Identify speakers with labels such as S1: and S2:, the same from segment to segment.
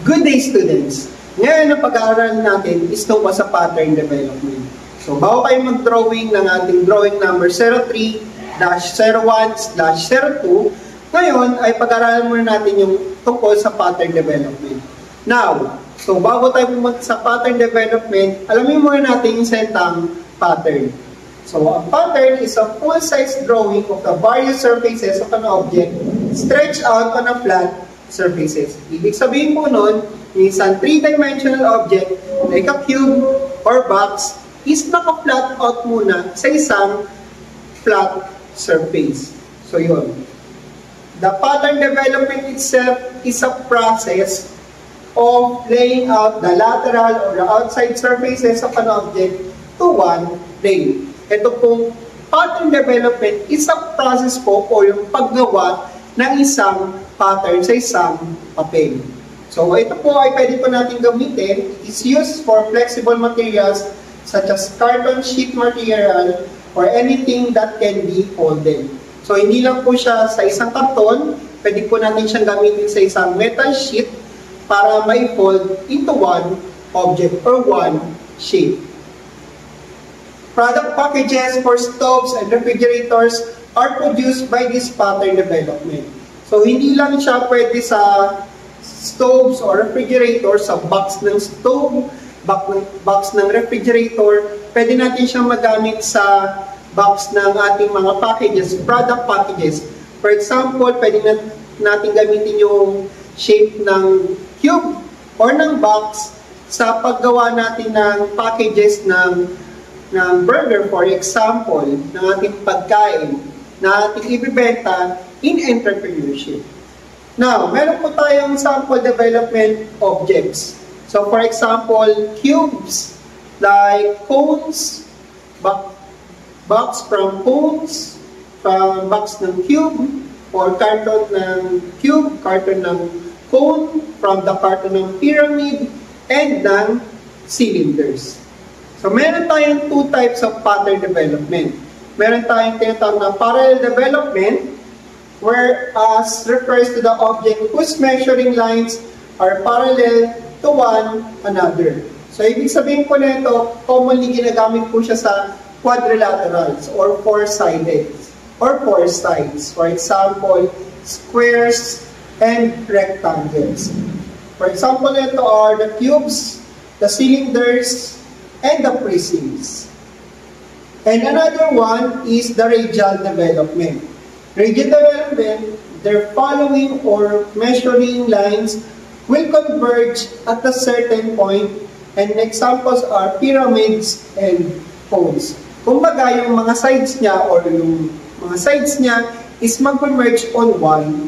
S1: Good day, students! Ngayon, ang pag-aaral natin is tungkol sa pattern development. So, bago kayo mag-drawing ng ating drawing number 03-01/02, ngayon ay pag-aaralan muna natin yung tungkol sa pattern development. Now, so bago tayo pumunta sa pattern development, alamin muna natin yung salitang pattern. So, a pattern is a full-size drawing of the various surfaces of an object stretched out on a flat surfaces. Ibig sabihin po nun, isang 3-dimensional object like a cube or box is naka-flat out muna sa isang flat surface. So yun. The pattern development itself is a process of laying out the lateral or the outside surfaces of an object to one plane. Ito pong pattern development is a process po o yung paggawa ng isang pattern sa isang papel. So, ito po ay pwede po natin gamitin. It is used for flexible materials such as carton sheet material or anything that can be folded. So, hindi lang po siya sa isang karton, pwede po natin siyang gamitin sa isang metal sheet para may fold into one object or one shape. Product packages for stoves and refrigerators are produced by this pattern development. So, hindi lang siya pwede sa stoves or refrigerator, sa box ng stove, box ng refrigerator, pwede natin siyang magamit sa box ng ating mga packages, product packages. For example, pwede natin gamitin yung shape ng cube or ng box sa paggawa natin ng packages ng burger, for example, ng ating pagkain na ating ibibenta in entrepreneurship. Now, meron po tayong sample development objects. So, for example, cubes like cones, box from cones, from box ng cube, or carton ng cube, carton ng cone, from the carton ng pyramid, and ng cylinders. So, meron tayong two types of pattern development. Meron tayong tinatawag na parallel development, whereas refers to the object whose measuring lines are parallel to one another. So, ibig sabihin po nito, commonly ginagamit po siya sa quadrilaterals or four-sided or four sides. For example, squares and rectangles. For example, ito are the cubes, the cylinders, and the prisms. And another one is the radial development. Radial development, their following or measuring lines will converge at a certain point, and examples are pyramids and cones. Kumbaga, yung mga sides niya or yung mga sides niya is mag-converge on one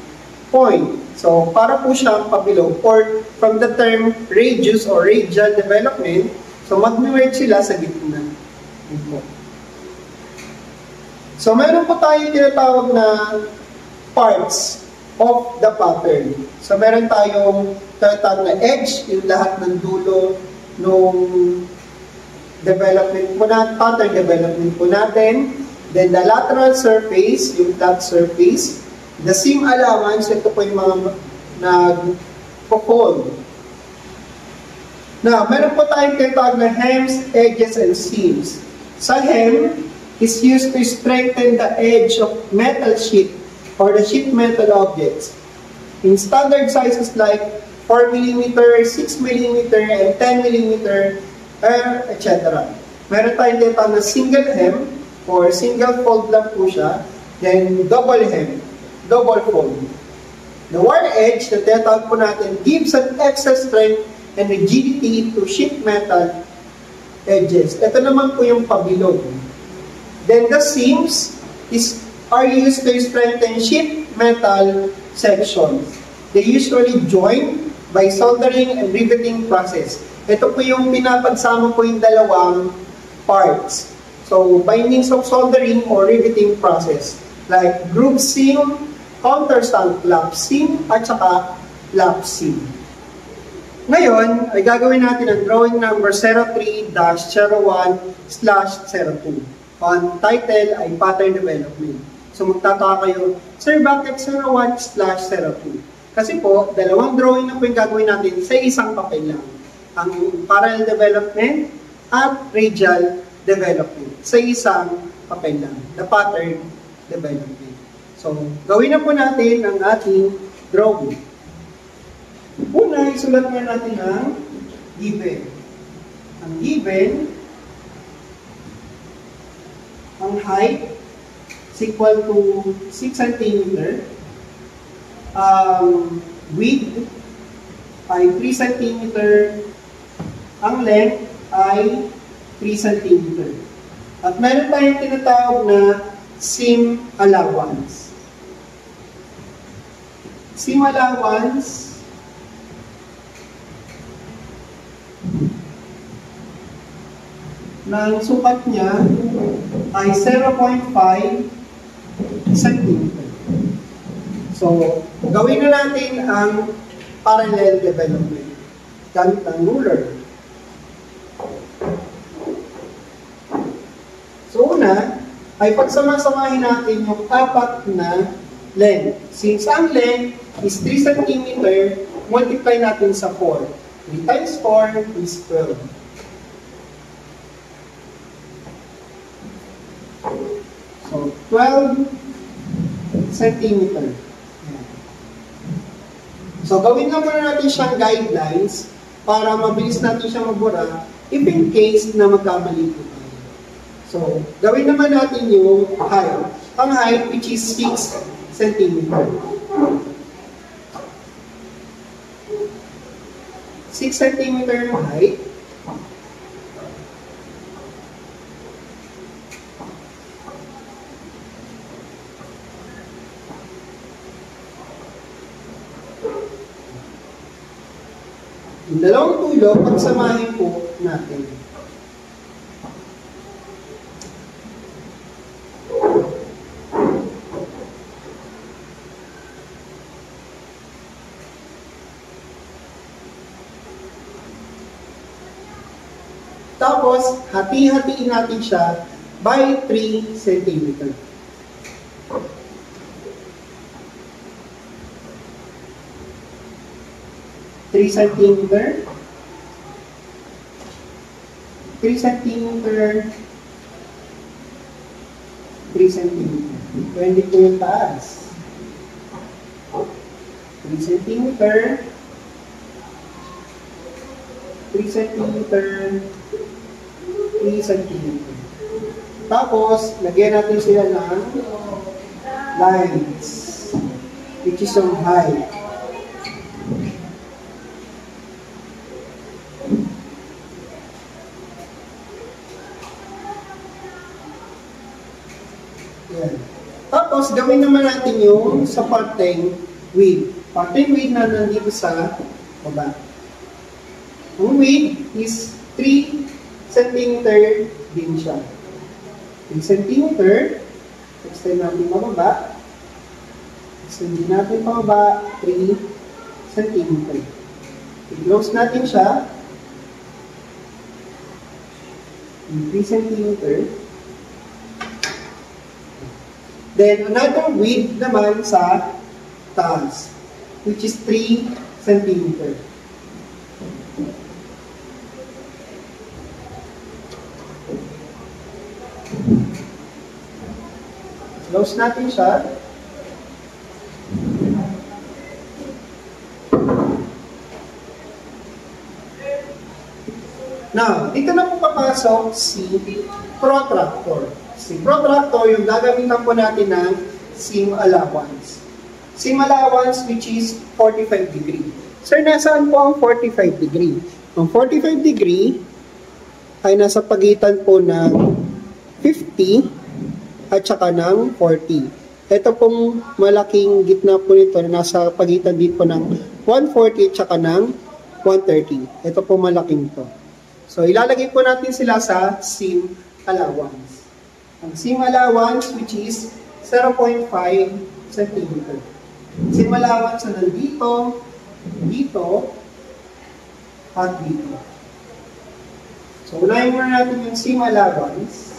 S1: point. So, para po siyang pabilog or from the term radius or radial development, so mag-merge sila sa gitna. So, meron po tayong tinatawag na parts of the pattern. So, meron tayong tinatawag na edge, yung lahat ng dulo nung development po natin, pattern development po natin. Then, the lateral surface, yung flat surface. The seam allowance, ito po yung mga nag-fold. Now, meron po tayong tinatawag na hems, edges, and seams. Sa hem, is used to strengthen the edge of metal sheet or the sheet metal objects. In standard sizes like 4 mm, 6 mm, and 10 mm, etc. Meron tayong tinatawag na single hem or single fold lang po siya. Then double hem, double fold. The wire edge na tinatawag po natin gives an extra strength and rigidity to sheet metal edges. Ito naman po yung pabilog. Then the seams are used to strengthen sheet metal sections. They usually join by soldering and riveting process. Ito po yung pinapagsama po yung dalawang parts. So, by means of soldering or riveting process. Like groove seam, countersunk lap seam, at saka lap seam. Ngayon, ay gagawin natin ang drawing number 03-01/02. On title ay pattern development. So magtataka kayo, Sir, bakit 01/02? Kasi po, dalawang drawing na po yung gagawin natin sa isang papel lang. Ang parallel development at radial development sa isang papel lang. The pattern development. So, gawin na po natin ang ating drawing. Una, isulat nga natin ang given. Ang given, ang height is equal to 6 cm. Width ay 3 cm. Ang length ay 3 cm. At meron tayong tinatawag na seam allowance. Seam allowance ng sukat niya ay 0.5 cm. So, gawin na natin ang parallel development gamit ng ruler. So, una ay pagsama-samahin natin yung apat na length. Since ang length is 3 cm, multiply natin sa 4. 3 times 4 is 12. So, 12 centimeter. So, gawin na muna natin siyang guidelines para mabilis natin siyang magbura if in case na magkamali po tayo. So, gawin naman natin yung height. Ang height which is 6 centimeter. 6 centimeter yung height. Yung dalawang tulo, pagsamahin po natin. Tapos, hati-hatiin natin siya by 3 cm. Three centimeter, 3 centimeter, 3 centimeter. 20 po yung taas. 3 centimeter, 3 centimeter, 3 centimeter. Tapos, lagyan natin sila ng lines, which is yung height. Yan. Tapos, gawin naman natin yung sa parteng width. Parteng width na nandito sa baba. Ang width is 3 cm din siya. 3 cm. Extend natin pababa. Extend din natin pababa. 3 cm. I-close natin siya. 3 cm. Then, another width naman sa taas, which is 3 cm. Close natin siya. Now, dito na po papasok si protractor. Si protractor, yung gagamitan po natin ng seam allowance. Seam allowance which is 45 degree. Sir, nasaan po ang 45 degree? Ang 45 degree ay nasa pagitan po ng 50 at saka ng 40. Ito pong malaking gitna po nito na nasa pagitan din po ng 140 at saka ng 130. Ito po malaking to. So, ilalagay po natin sila sa seam allowance. Ang seam allowance which is 0.5 cm. Seam allowance na nandito, dito, at dito. So, unahin muna natin yung seam allowance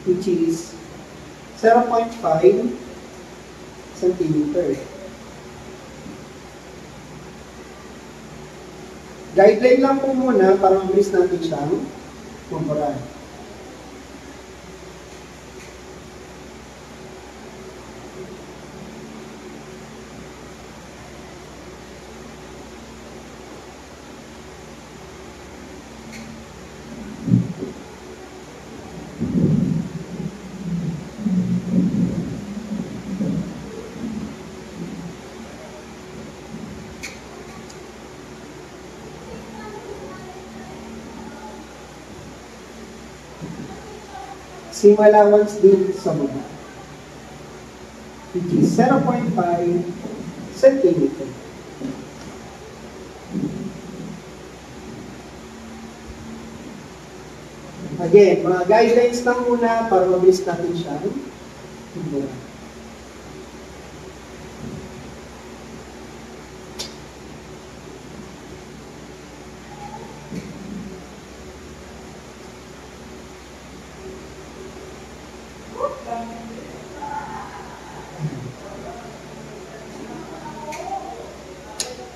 S1: which is 0.5 cm. Guideline lang po muna para mabilis natin siyang maburan. Seam allowance din sa baba, which is 0.5 cm. Again, mga guidelines lang muna para mabilis natin siya.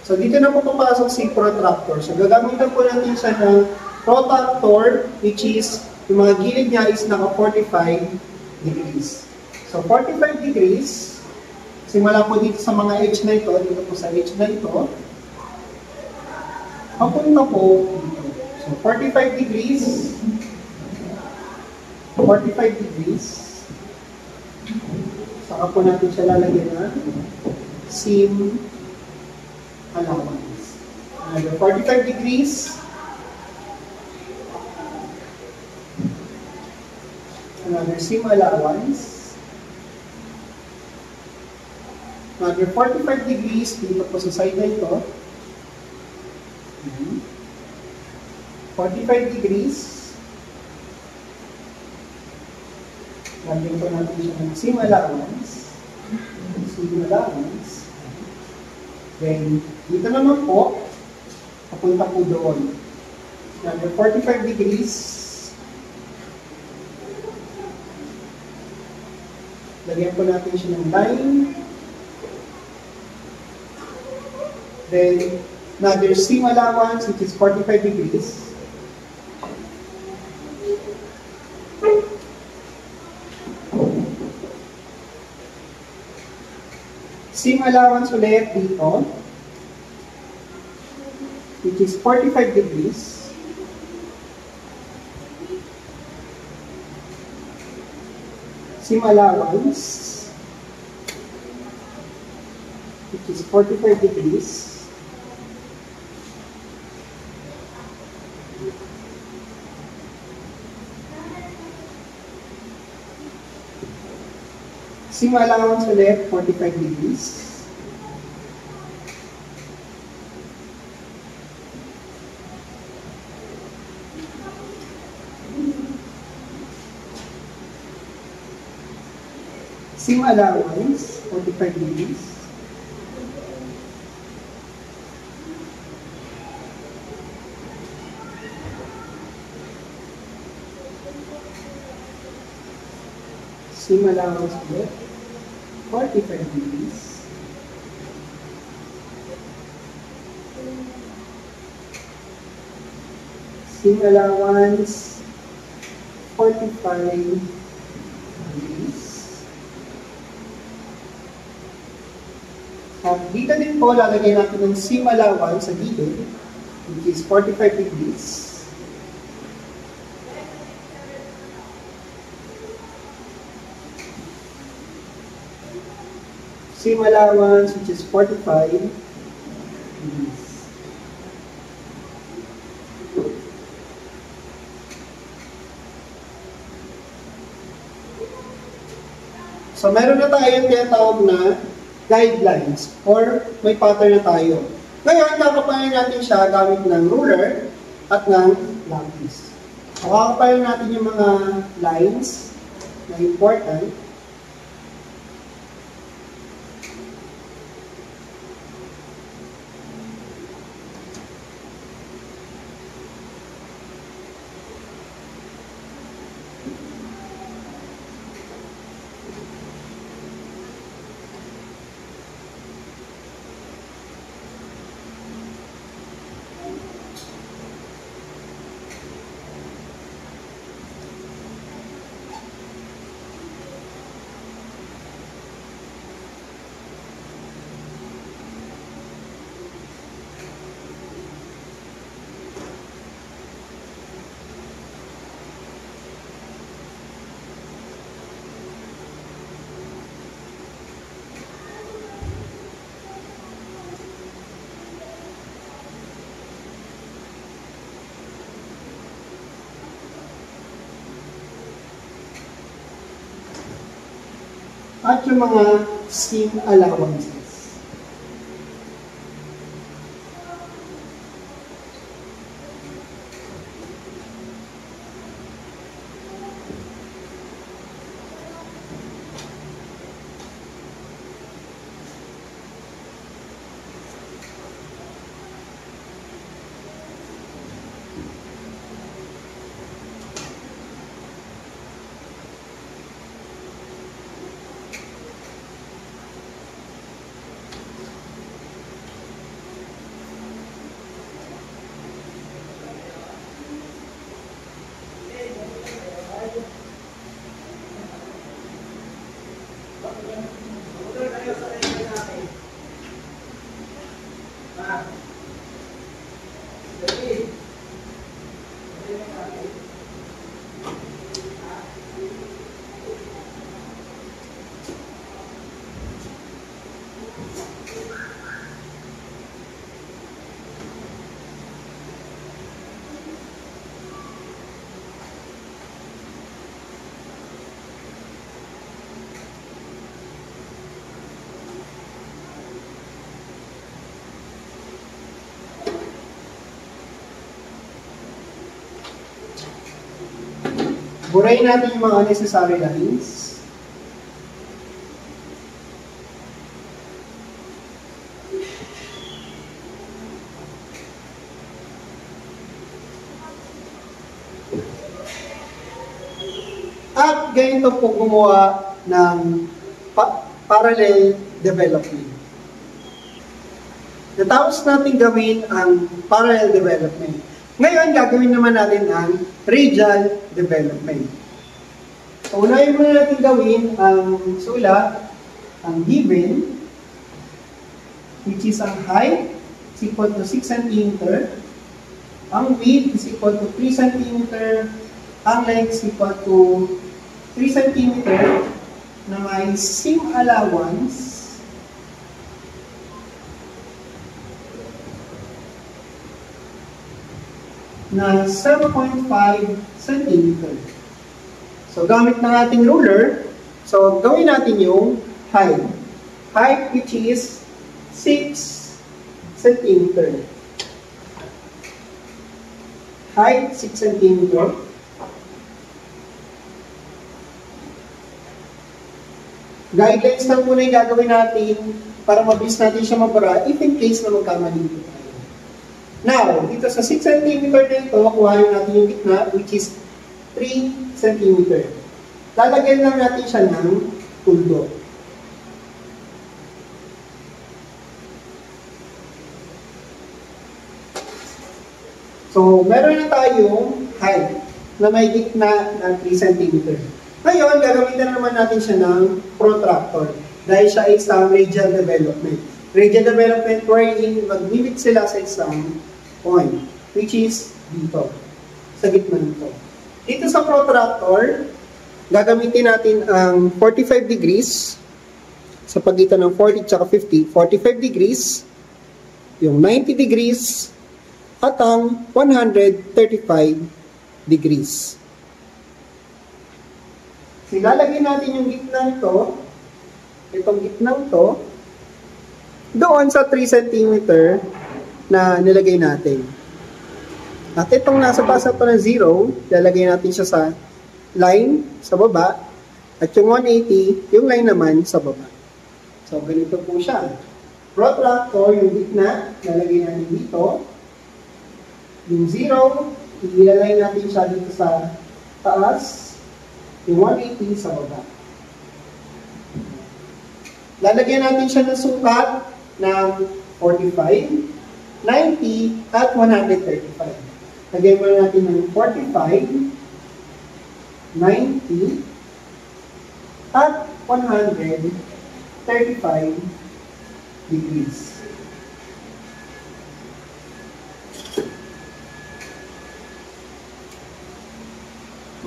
S1: So, dito na po papasok si protractor. So, gagamitan po natin siya ng protractor, which is, yung mga gilid niya is naka 45 degrees. So, 45 degrees, simula po dito sa mga edge na ito, dito po sa edge na ito, papunta po dito. So, 45 degrees, 45 degrees, saka po natin siya lalagyan ng seam allowance. Another 45 degrees. Another seam allowance. Another 45 degrees dito po sa side na ito. 45 degrees. Lagyan po natin siya ng seam allowance. Seam allowance. Then, dito naman po, papunta po doon. Another 45 degrees. Lagyan po natin siya ng line. Then, another seam allowance, which is 45 degrees. Seam allowance ulit dito, which is 45 degrees. Seam allowance, which is 45 degrees. Seam allowance ulit, 45 degrees. Seam allowance, 45 degrees. Seam allowance ulit, 45 degrees. Seam allowance, 45 degrees. At dito din po, lalagay natin ng seam allowance sa gilid, which is 45 degrees. Seam allowance, which is 45 degrees. So, meron na tayong tinatawag na guidelines or may pattern na tayo. Ngayon, kakapalan natin siya gamit ng ruler at ng lapis. So, kakapalan natin yung mga lines na important. at yung mga steam allowances. Burayin natin yung mga necessary lines. At ganito po gumawa ng parallel development. Natapos natin gawin ang parallel development. Ngayon, gagawin naman natin ang radial development. So, unahin muna natin gawin ang sulat, ang given, which is ang height is equal to 6 cm, ang width is equal to 3 cm, ang length is equal to 3 cm, na may seam allowance na 0.5 cm. So, gamit ng ating ruler, so, gawin natin yung height. Height which is 6 cm. Height, 6 cm. Guidelines lang muna yung gagawin natin para mabilis natin siya mabara if in case na magkamali ito tayo. Now, dito sa 6 cm na ito, kuhain natin yung gitna, which is 3 cm. Lalagyan lang natin siya ng puldo. So, meron na tayong height na may gitna ng 3 cm. Ngayon, gagamitan naman natin siya ng protractor dahil siya ay isang radial development. Radial development wherein mag-limit sila sa isang point, which is dito, sa gitna nito. Dito sa protractor, gagamitin natin ang 45 degrees sa pagitan ng 40 at 50, 45 degrees, yung 90 degrees, at ang 135 degrees. Silalagay natin yung gitnang to, itong gitnang to, doon sa 3 cm na nilagay natin. At itong nasa basa pa ng 0, lalagay natin siya sa line sa baba, at yung 180, yung line naman sa baba. So, ganito po siya. Protractor, yung gitna, lalagay natin dito. Yung 0, ilalagay natin siya dito sa taas, yung 180 sa baba. Lalagyan natin siya ng sukat ng 45, 90, at 135. Lagyan mo natin ng 45, 90, at 135 degrees.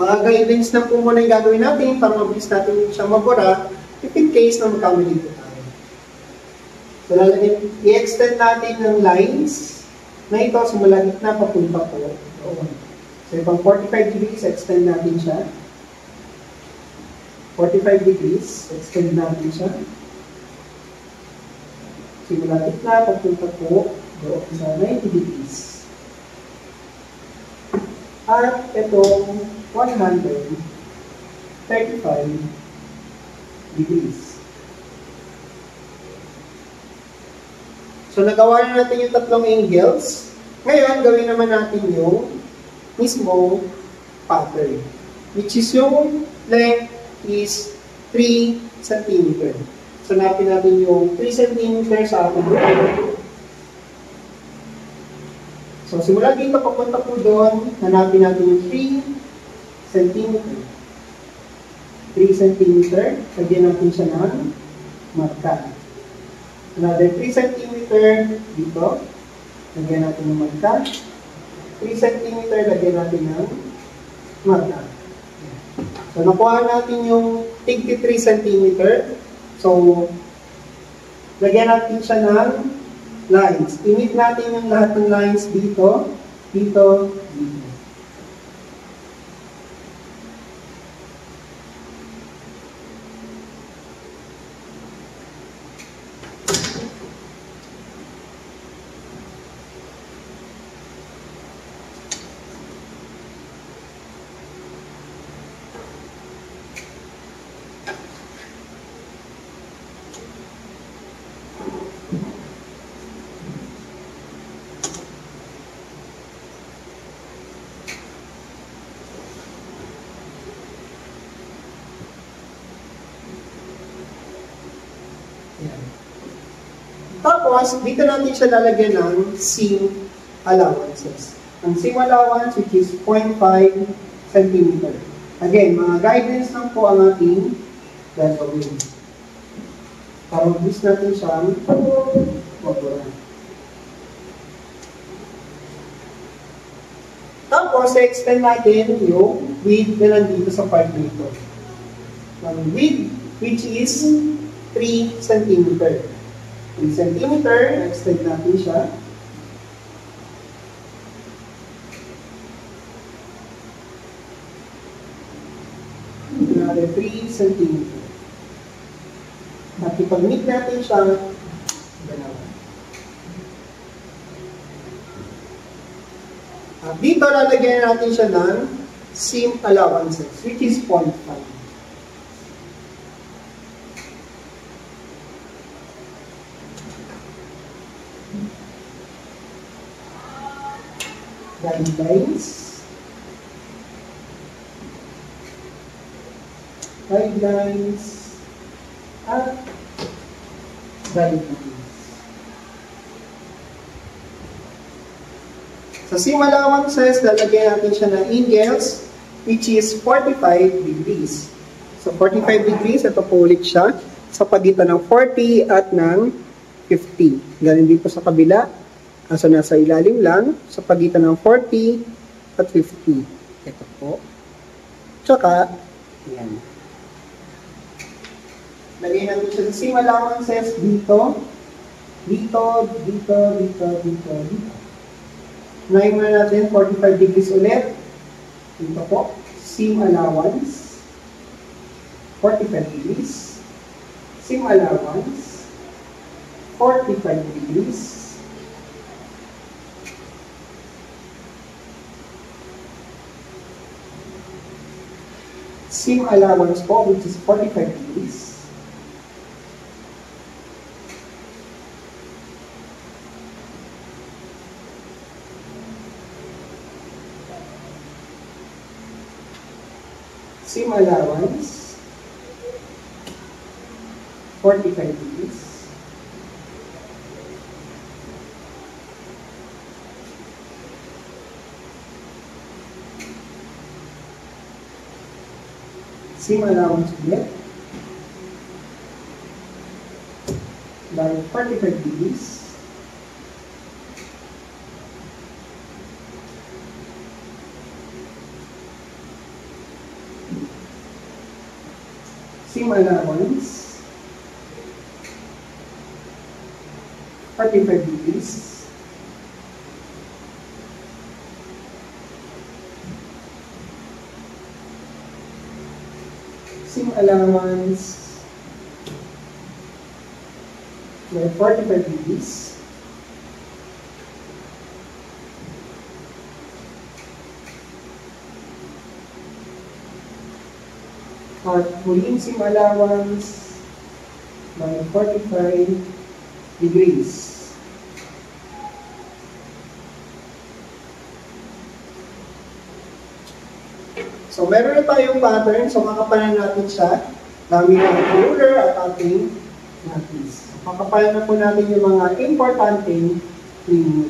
S1: Mga guidelines na po muna yung gagawin natin para mabilis natin siya mabura if in case na magkamali po tayo. So, i-extend natin ng lines na ito simula gitna papunta po doon. So, ibang 45 degrees, extend natin siya. 45 degrees. Extend natin siya. Simula gitna, papunta po doon sa 90 degrees. At itong 135 degrees. So, nagawa na natin yung tatlong angles. Ngayon, gawin naman natin yung mismo pattern. Which is yung length is 3 cm. So, napin natin yung 3 cm sa ating group. So, simula dito, papunta po doon, hanapin natin yung 3 cm. 3 cm, lagyan natin siya ng marka. Another 3 cm dito, lagyan natin ng marka. 3 cm, lagyan natin ng marka. So, nakuha natin yung tig 3 cm. So, lagyan natin siya ng lines. Init natin yung lahat ng lines dito, dito, dito. Tapos, dito natin siya lalagyan ng seam allowances. Ang seam allowance, which is 0.5 cm. Again, mga guidance lang po ang ating gagawin. Para mag-use natin siya maburan. Tapos, extend natin yung width na nandito sa part nito. Ang width, which is 3 cm. 3 cm, extend natin siya. Another 3 cm. At ipag-meet natin siya, ganawa. At dito, lalagyan natin siya ng seam allowances, which is 0.5. Guidelines, at guidelines. Sa seam allowances, lalagyan natin siya ng angles, which is 45 degrees. So, 45 degrees, ito po ulit siya, sa pagitan ng 40 at ng 50. Ganun din po sa kabila. So, nasa ilalim lang, sa pagitan ng 40 at 50. Ito po. Tsaka, yan. Lagay natin siya sa seam allowances dito, dito, dito, dito, dito, dito. Unahin muna natin, 45 degrees ulit. Dito po, seam allowance, 45 degrees. Seam allowance, 45 degrees. Seam allowance po, which is 45 degrees. Seam allowance, 45 degrees. Seam allowance ulit. By 45 degrees. Seam allowance, 45 degrees. Seam producing allowance by 45 degrees. At producing allowance by 45 degrees. So, meron na tayong pattern. So, kakapalan natin siya. Gamit ang ruler at ating lapis. Kakapalan na po natin yung mga importanteng linya.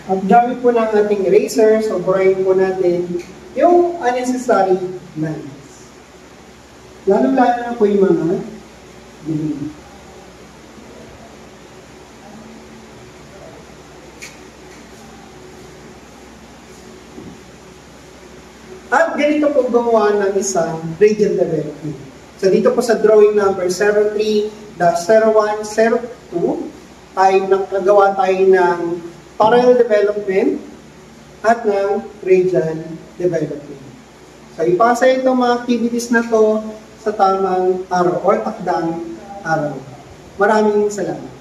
S1: At gamit po ng ating eraser, so burahin po natin yung unnecessary lines. Lalo-lalo na po yung mga dilim. At ganito po gumawa ng isang gradient development. So dito po sa drawing number 03-0102 ay nakagawa tayo ng parallel development at ng gradient development. So ipasa itong mga activities na to sa tamang araw or takdang araw. Maraming salamat.